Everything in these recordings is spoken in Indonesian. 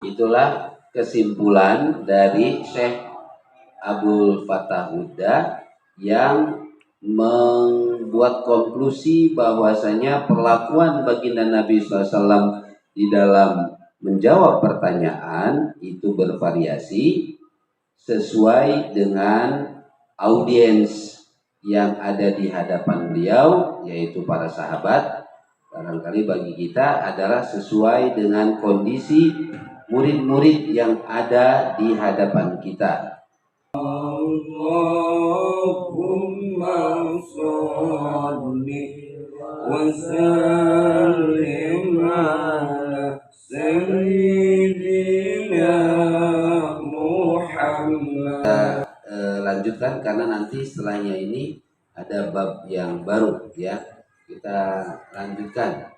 Itulah kesimpulan dari Syekh Abdul Fattah Huda yang membuat konklusi bahwasanya perlakuan baginda Nabi SAW di dalam menjawab pertanyaan itu bervariasi sesuai dengan audiens yang ada di hadapan beliau, yaitu para sahabat. Barangkali bagi kita adalah sesuai dengan kondisi murid-murid yang ada di hadapan kita. Allahumma sholli wa sallim ala sayyidina Muhammad. Lanjutkan karena nanti setelahnya ini ada bab yang baru ya. Kita lanjutkan.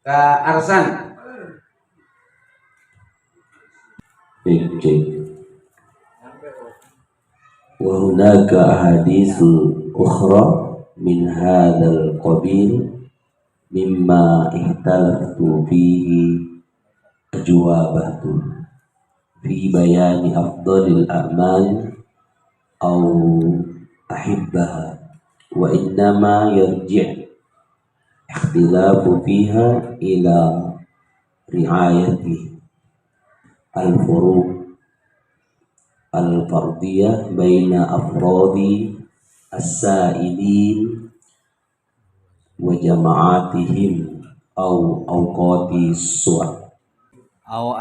Kak Arsan. وهناك أحاديث أخرى من هذا القبيل مما اختلفت فيه أجوابة في بيان أفضل الأعمال أو أحبها وإنما يرجع اختلاف فيها إلى رعاية الفروق الفردية بين أفراد السائلين وجماعاتهم أو أوقات السؤال أو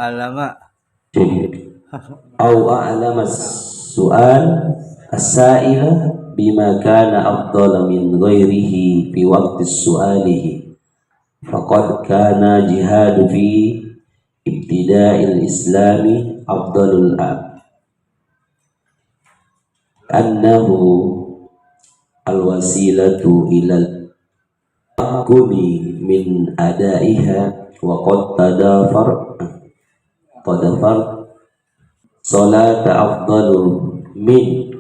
أعلم السؤال السائل بما كان أفضل من غيره في وقت سؤاله فقد كان جهاد في ابتداء الإسلام أفضل الأعمال أنه الوسيلة إلى التمكن من أدائها وقد تضافر صلاة أفضل من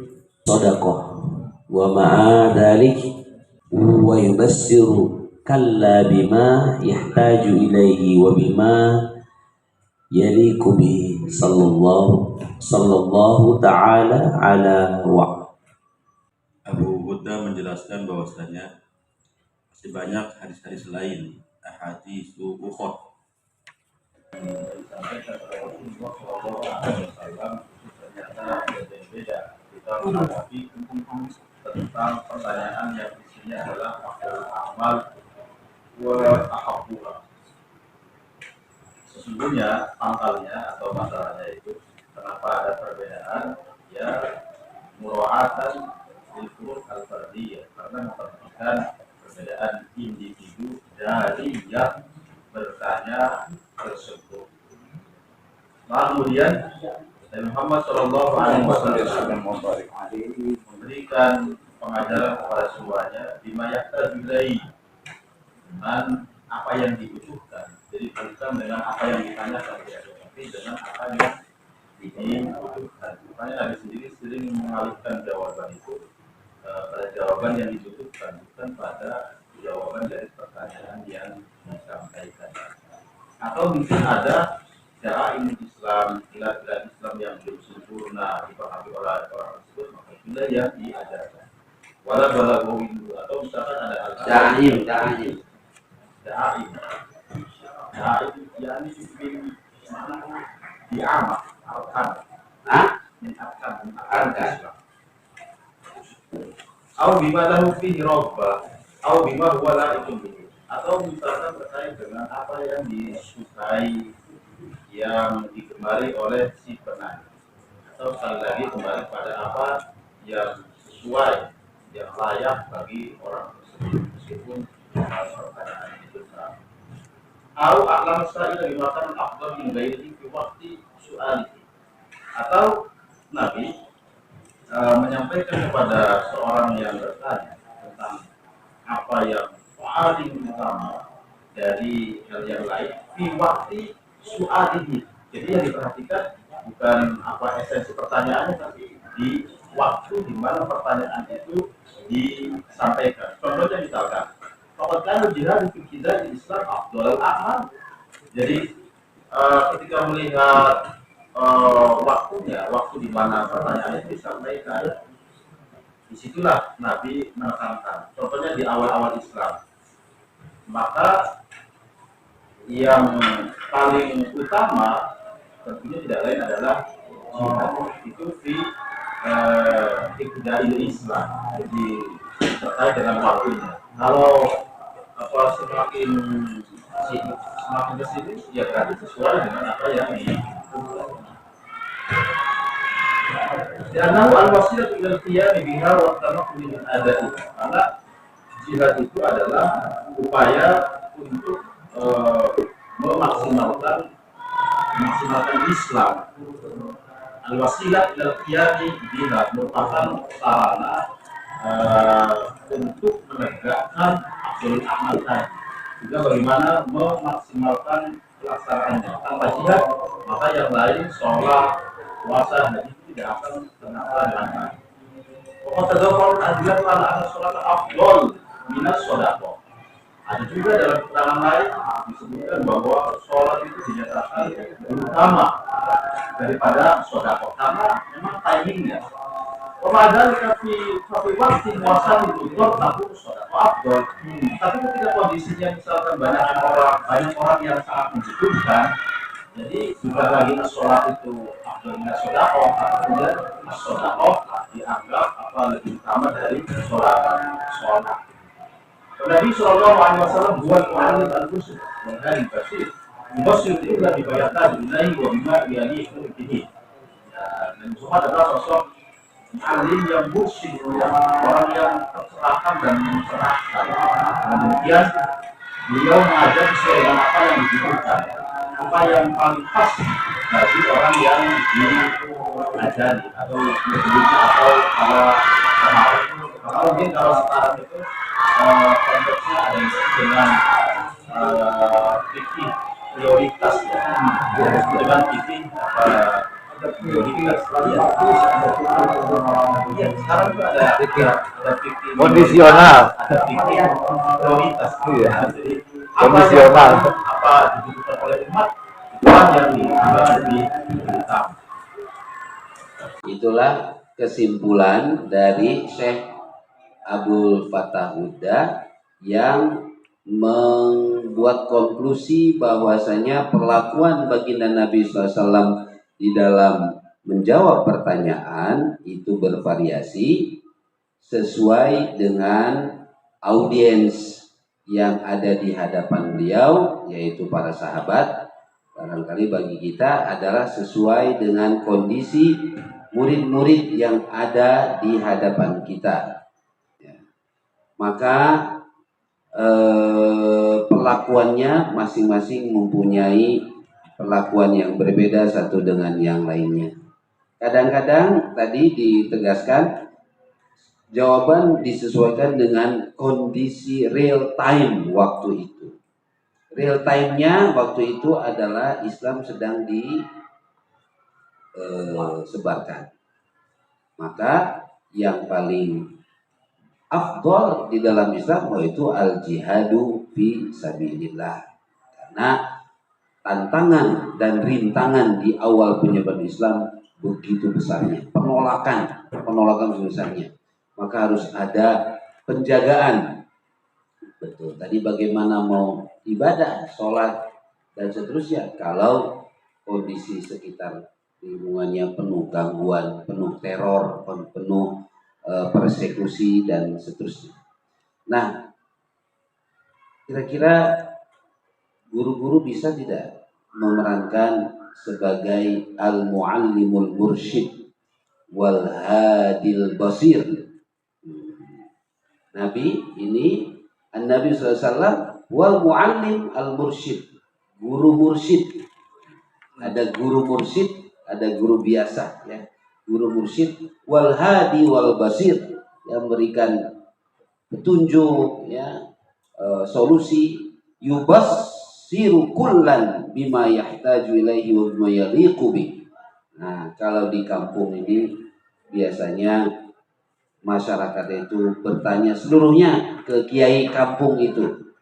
صدقة ومع ذلك ويبشر كلا بما يحتاج إليه وبما يليق به sallallahu ta'ala ala wa. Abu Huda menjelaskan bahwasanya masih banyak hadis-hadis lain, hadis ukhra disampaikan oleh Rasulullah SAW. Ternyata beda kita menghadapi tentang pertanyaan yang isinya adalah amal wa ahabbuha. Sesungguhnya pangkalnya atau masalahnya itu kenapa ada perbedaan ya mura'atan lil furuq al-fardiyah, karena memperhatikan perbedaan individu dari yang bertanya tersebut. Kemudian Nabi Muhammad SAW memberikan pengajaran kepada semuanya bima yahtaju dengan apa yang dibutuhkan. Jadi bukan dengan apa yang ditanyakan, tapi dengan apa yang dibutuhkan. Makanya Nabi sendiri sering mengalihkan jawaban itu pada jawaban yang dibutuhkan, bukan pada jawaban dari pertanyaan yang disampaikan. Atau mungkin ada cara ini Islam, ilah-ilah Islam yang belum sempurna dipahami oleh orang tersebut, maka itulah yang diajarkan. Wala balaghu atau misalkan ada Da'im yakni fi'il di'amah arkan min arkan atau bima lahu fihi rabba atau bima huwa la'iqun bihi, atau misalkan terkait dengan apa yang disukai yang digemari oleh si penanya, atau sekali lagi kembali pada apa yang sesuai yang layak bagi orang tersebut meskipun pertanyaan itu sama. Au a'lam sa'ila bimakan afdal min ghairihi fi waqti su'alihi, atau Nabi menyampaikan kepada seorang yang bertanya tentang apa yang paling utama dari hal yang lain fi waqti su'alihi. Jadi yang diperhatikan bukan apa esensi pertanyaannya, tapi di waktu di mana pertanyaan itu disampaikan. Contohnya misalkan, apakah jihad fi Islam afdalul a'mal? Jadi ketika melihat waktunya, waktu di mana pertanyaan itu disampaikan, disitulah Nabi menekankan. Contohnya di awal-awal Islam, maka yang paling utama tentunya tidak lain adalah jihad. Itu di ibtida'il Islam, jadi terkait dengan waktunya. Kalau semakin semakin kesini, ya berarti sesuai dengan apa yang karena al-wasilah ila qiyam biha wa tamakkun min adai. Karena jihad itu adalah upaya untuk memaksimalkan Islam. Al-wasilah ila qiyam biha merupakan sarana untuk menegakkan absolut amal tadi. Juga bagaimana memaksimalkan pelaksanaannya. Tanpa jihad, maka yang lain sholat, puasa, haji tidak akan terlaksana dengan baik. Pokok terdapat adilan pada anak sholat afdol minat sodako. Ada juga dalam keterangan lain disebutkan bahwa sholat itu dinyatakan lebih utama daripada sodako karena memang timingnya. Padahal tapi waktu puasa itu aku sodako afdol. Tapi ketika kondisinya misalkan banyak orang yang sangat menjelaskan, jadi bukan lagi sholat itu afdolnya sodako, kemudian sodako dianggap lebih utama dari sholat. Nabi Shallallahu Alaihi Wasallam buat mu'alim al-Qusr dan Basir. Basir itu lebih banyak tadi, ilahi wa bima yani ini. Dan semua adalah sosok alim yang mursyid, orang yang tercerahkan dan mencerahkan. Kemudian beliau mengajar sesuai dengan apa yang dibutuhkan, apa yang paling pas bagi orang yang diajari atau mendidik atau kalau mungkin kalau sekarang itu konteksnya ada yang disebut dengan fikih prioritas ya, dengan fikih prioritas. Ya, sekarang itu ada fikih kondisional, ada fikih prioritas. Ya. Jadi kondisional. Apa dibutuhkan oleh umat yang diutamakan. Itulah kesimpulan dari Syekh Abdul Fattah Huda yang membuat konklusi bahwasanya perlakuan baginda Nabi SAW di dalam menjawab pertanyaan itu bervariasi sesuai dengan audiens yang ada di hadapan beliau, yaitu para sahabat. Barangkali bagi kita adalah sesuai dengan kondisi murid-murid yang ada di hadapan kita. Maka perlakuannya masing-masing mempunyai perlakuan yang berbeda satu dengan yang lainnya. Kadang-kadang tadi ditegaskan jawaban disesuaikan dengan kondisi real time waktu itu. Real time-nya waktu itu adalah Islam sedang disebarkan. Maka yang paling afdol di dalam Islam yaitu al-jihadu fi sabilillah. Karena tantangan dan rintangan di awal penyebaran Islam begitu besarnya, penolakan besarnya. Maka harus ada penjagaan. Betul. Tadi bagaimana mau ibadah, sholat dan seterusnya kalau kondisi sekitar lingkungannya penuh gangguan, penuh teror, penuh persekusi dan seterusnya. Nah, kira-kira guru-guru bisa tidak memerankan sebagai al-muallimul mursyid wal hadil basir? Nabi ini An-Nabi SAW wal muallim al mursyid, guru mursyid. Ada guru mursyid, ada guru biasa ya. Guru mursyid wal hadi wal basir, yang memberikan petunjuk ya, solusi, yubassiru kullan bima yahtaju ilaihi wa bima yaliqu bi. Nah, kalau di kampung ini biasanya masyarakat itu bertanya seluruhnya ke kiai kampung itu.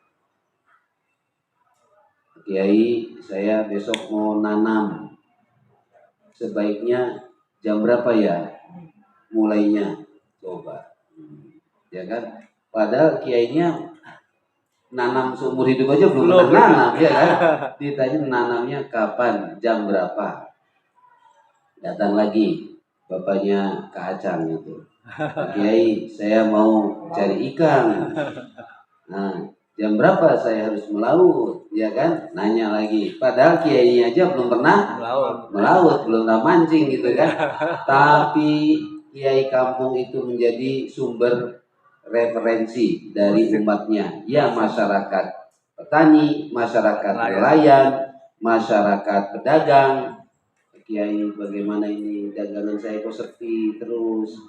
Kiai, saya besok mau nanam. Sebaiknya jam berapa ya mulainya? Coba. Ya kan? Padahal kiainya nanam seumur hidup aja belum pernah nanam, ya kan? Ditanya nanamnya kapan, jam berapa. Datang lagi bapaknya Kak Acang itu. Pak Kiai, saya mau cari ikan. Nah, jam berapa saya harus melaut, ya kan? Nanya lagi. Padahal kiai aja belum pernah melaut, belum pernah mancing gitu kan. Tapi kiai kampung itu menjadi sumber referensi dari umatnya. Ya, masyarakat petani, masyarakat nelayan, masyarakat pedagang. Kiai, bagaimana ini dagangan saya kok sepi terus?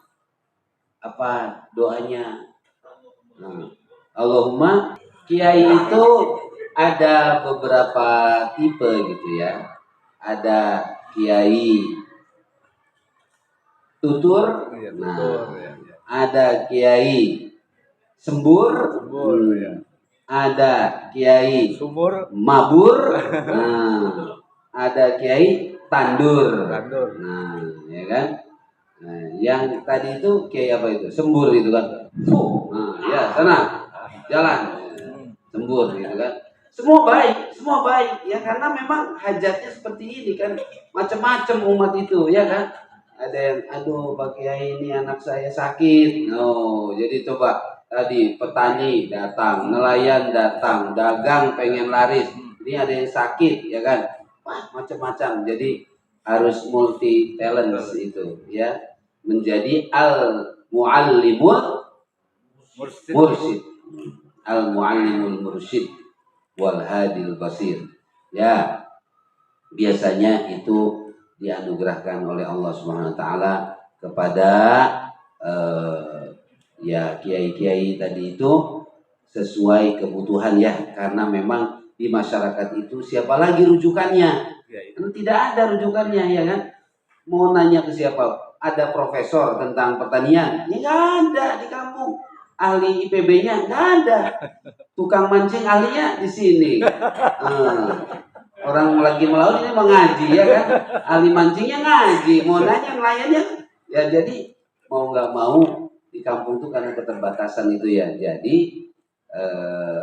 Apa doanya? Nah, Allahumma, kiai itu ada beberapa tipe gitu ya. Ada kiai tutur, nah, ada kiai sembur, ada kiai mabur, nah, ada kiai tandur. Nah, ya kan? Nah, yang tadi itu kiai apa itu? Sembur gitu kan. Nah, ya, sana. Jalan. Sembur gitu kan. Semua baik ya, karena memang hajatnya seperti ini kan. Macam-macam umat itu ya kan. Ada yang aduh Pak Kiai ini anak saya sakit. Oh, jadi coba tadi petani datang, nelayan datang, dagang pengen laris. Ini ada yang sakit ya kan. Wah, macam-macam. Jadi harus multi talent itu ya, menjadi al muallimul mursyid, al muallimul mursyid wal hadil basir ya. Biasanya itu dianugerahkan oleh Allah Subhanahu wa taala kepada ya kiai-kiai tadi itu sesuai kebutuhan ya, karena memang di masyarakat itu siapa lagi rujukannya? Tidak ada rujukannya ya kan. Mau nanya ke siapa? Ada profesor tentang pertanian? Ya nggak ada di kampung. Ahli IPB-nya nggak ada. Tukang mancing ahlinya di sini. Orang lagi melaut ini mengaji ya kan. Ahli mancingnya ngaji. Mau nanya nelayannya ya. Jadi mau nggak mau di kampung itu karena keterbatasan itu ya. Jadi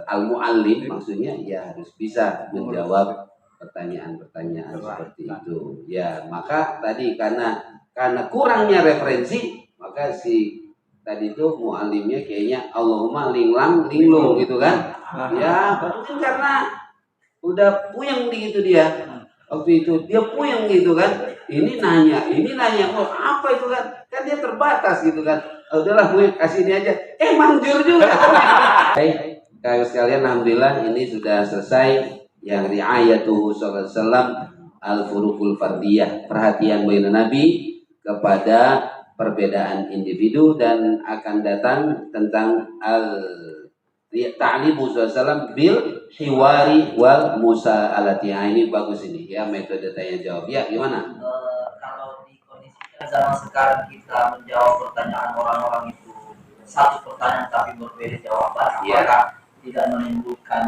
al-muallim maksudnya ya harus bisa menjawab pertanyaan-pertanyaan seperti itu ya. Maka tadi karena kurangnya referensi, maka si tadi itu muallimnya kayaknya Allahumma linglang linglung gitu kan ya. Mungkin karena udah puyeng gitu dia waktu itu, dia puyeng gitu kan, ini nanya oh apa itu kan dia terbatas gitu kan. Udahlah gue kasih ini aja, manjur juga. Baik, kakak sekalian, alhamdulillah ini sudah selesai yang riayatuhu sallallahu alaihi wasallam al-furuqul fardiyah, perhatian bainan Nabi kepada perbedaan individu, dan akan datang tentang ta'limu sallallahu alaihi wasallam bil hiwari wal musa'alati. Ini bagus ini ya, metode tanya jawab ya. Gimana? Kalau dikondisikan zaman sekarang kita menjawab pertanyaan orang-orang itu satu pertanyaan tapi berbeda jawaban, apakah tidak menimbulkan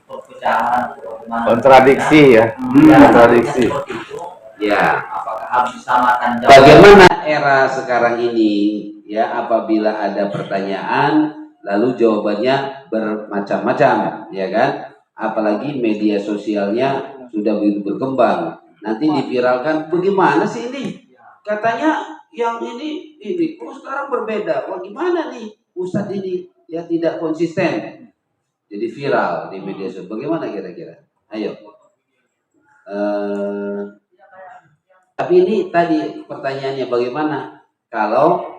perpecahan atau kontradiksi ya, kontradiksi ya. Apakah harus disamakan jawaban? Bagaimana era sekarang ini ya, apabila ada pertanyaan lalu jawabannya bermacam-macam ya kan, apalagi media sosialnya sudah begitu berkembang, nanti diviralkan, bagaimana sih ini katanya yang ini kok sekarang berbeda, wah gimana nih Ustadz ini ya, tidak konsisten, jadi viral di media sosial. Bagaimana kira-kira? Ayo. Tapi ini tadi pertanyaannya, bagaimana kalau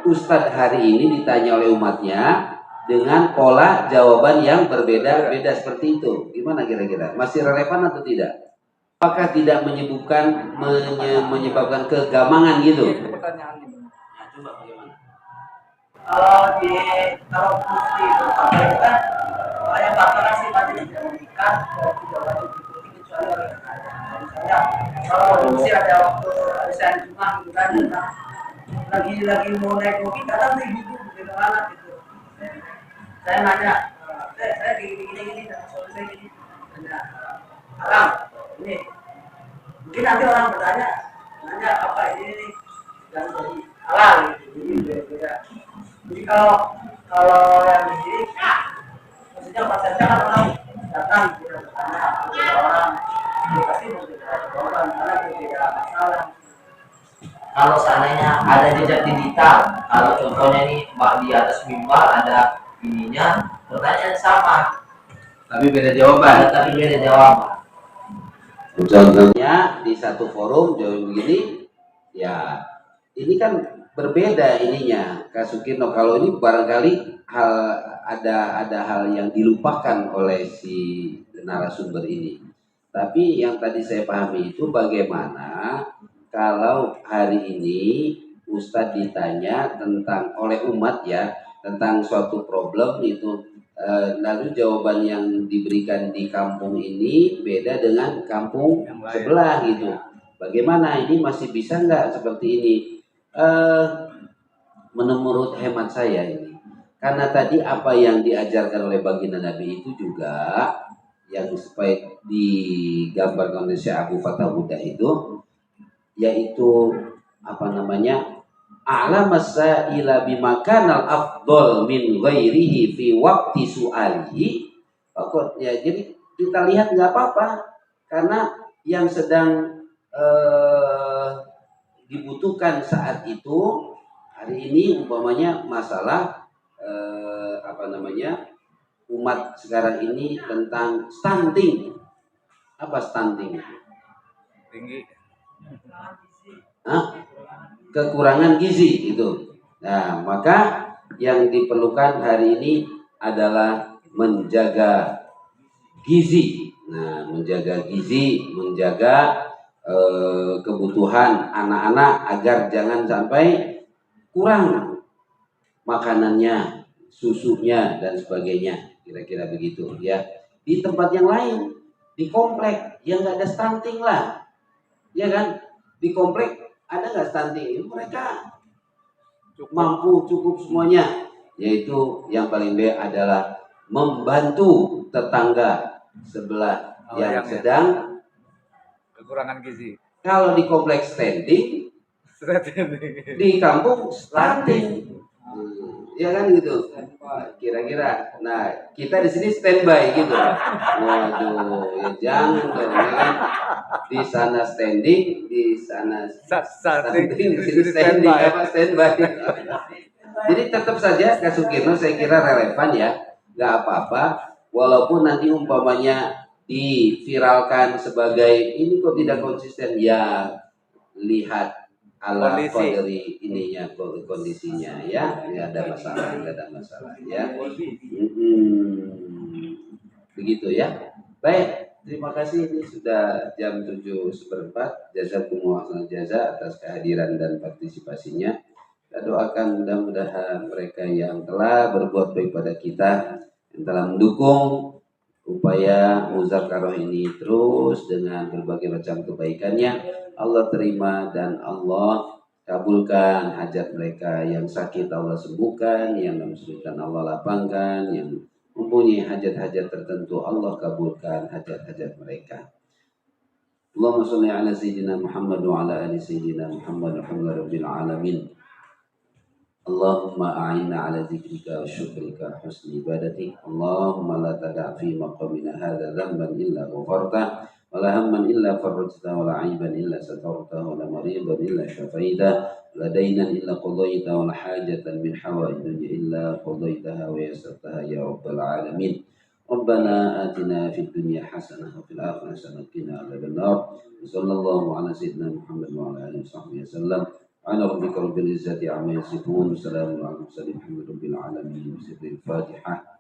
Ustadz hari ini ditanya oleh umatnya dengan pola jawaban yang berbeda-beda seperti itu, gimana kira-kira? Masih relevan atau tidak? Apakah tidak menyebabkan kegamangan gitu? Pertanyaannya. Nah, coba bagaimana? Kalau mufti itu kan yang bakaran sifatnya tidak mengikat, tidak wajib diikuti kecuali oleh kekayaan. Misalnya kalau mufti ada waktu arisan Jumat gitu kan, lagi mau naik mobil kadang ibu bagaimana gitu. Saya nanya, saya gini dan soal saya gini. haram ini. Mungkin nanti orang bertanya, nanya apa ini yang jadi halal gitu. Jadi beda-beda. Jadi kalau yang ini, maksudnya pasarnya kan orang datang tidak bertanya, berbeda orang, dia pasti berbeda jawaban karena berbeda masalah. Kalau seandainya ada jejak digital, kalau contohnya nih mbak di atas mimbar ada ininya, pertanyaan sama, Tapi beda jawaban. tapi beda jawaban. Contohnya di satu forum jauh begini, ya ini kan berbeda ininya. Kak Sukirno, kalau ini barangkali ada hal yang dilupakan oleh si narasumber ini. Tapi yang tadi saya pahami itu bagaimana kalau hari ini Ustadz ditanya tentang oleh umat ya tentang suatu problem itu. Lalu jawaban yang diberikan di kampung ini beda dengan kampung sebelah gitu. Bagaimana ini masih bisa nggak seperti ini? Menurut hemat saya ini, karena tadi apa yang diajarkan oleh baginda Nabi itu juga yang supaya digambarkan oleh Syekh Abu Fatah Buddha itu, yaitu apa namanya? A'lam as-sa'ila bimakanal afdol min ghairihi fi waqti su'alihi. Ya, jadi kita lihat nggak apa-apa karena yang sedang dibutuhkan saat itu hari ini umpamanya masalah apa namanya umat sekarang ini tentang stunting. Apa stunting? Tinggi. Hah? Kekurangan gizi itu. Nah, maka yang diperlukan hari ini adalah menjaga gizi. Nah, menjaga gizi, menjaga kebutuhan anak-anak agar jangan sampai kurang makanannya, susunya dan sebagainya. Kira-kira begitu ya. Di tempat yang lain, di komplek yang nggak ada stunting lah, ya kan? Di komplek ada nggak stunting? Mereka mampu cukup semuanya. Yaitu yang paling baik adalah membantu tetangga sebelah yang sedang Kekurangan gizi. kalau di kompleks standing, di kampung stunting. Ya kan gitu. Kira-kira. Nah, kita di sini standby gitu. Waduh, ya jangan dong. Ya kan? Di sana standing, di sana stunting, di sini standing apa standby. Jadi tetap saja Kak Sukirno saya kira relevan ya. Nggak apa-apa. Walaupun nanti umpamanya diviralkan sebagai ini kok tidak konsisten, ya lihat ala kondisi ininya, kondisinya ya, nggak ada masalah ya. Begitu ya. Baik, terima kasih, ini sudah jam 7:04. Jazakumullah jaza atas kehadiran dan partisipasinya. Kita doakan mudah-mudahan mereka yang telah berbuat baik pada kita, yang telah mendukung upaya muzakarah ini terus dengan berbagai macam kebaikannya, Allah terima dan Allah kabulkan hajat mereka. Yang sakit Allah sembuhkan, yang kesulitan Allah lapangkan, yang mempunyai hajat-hajat tertentu Allah kabulkan hajat-hajat mereka. Allahumma sholli ala sayyidina Muhammad wa ala ali sayyidina Muhammad alhamdulillahi rabbil alamin. Allahumma a'inna ala zikrika wa syukrika husni ibadatik. Allahumma la tada' fi maqamina hadha dhanban illa ghafarta wa la hamman illa farajta wa la 'aiban illa satarta wa la maridan illa syafaita wa la daynan illa qadaita wa la hajatan min hawaij dunya illa qadaitaha wa yassartaha ya rabbal alamin. Rabbana atina fid dunya hasanah wa fil akhirati hasanah wa qina adzabannar. Sallallahu ala sayyidina Muhammad wa ala alihi wasallam. Ana rabbika rabbil izzati amma yasifun. Wassalamu ala mursalin. Alhamdulillahi rabbil alamin. Bismillahirrahmanirrahim.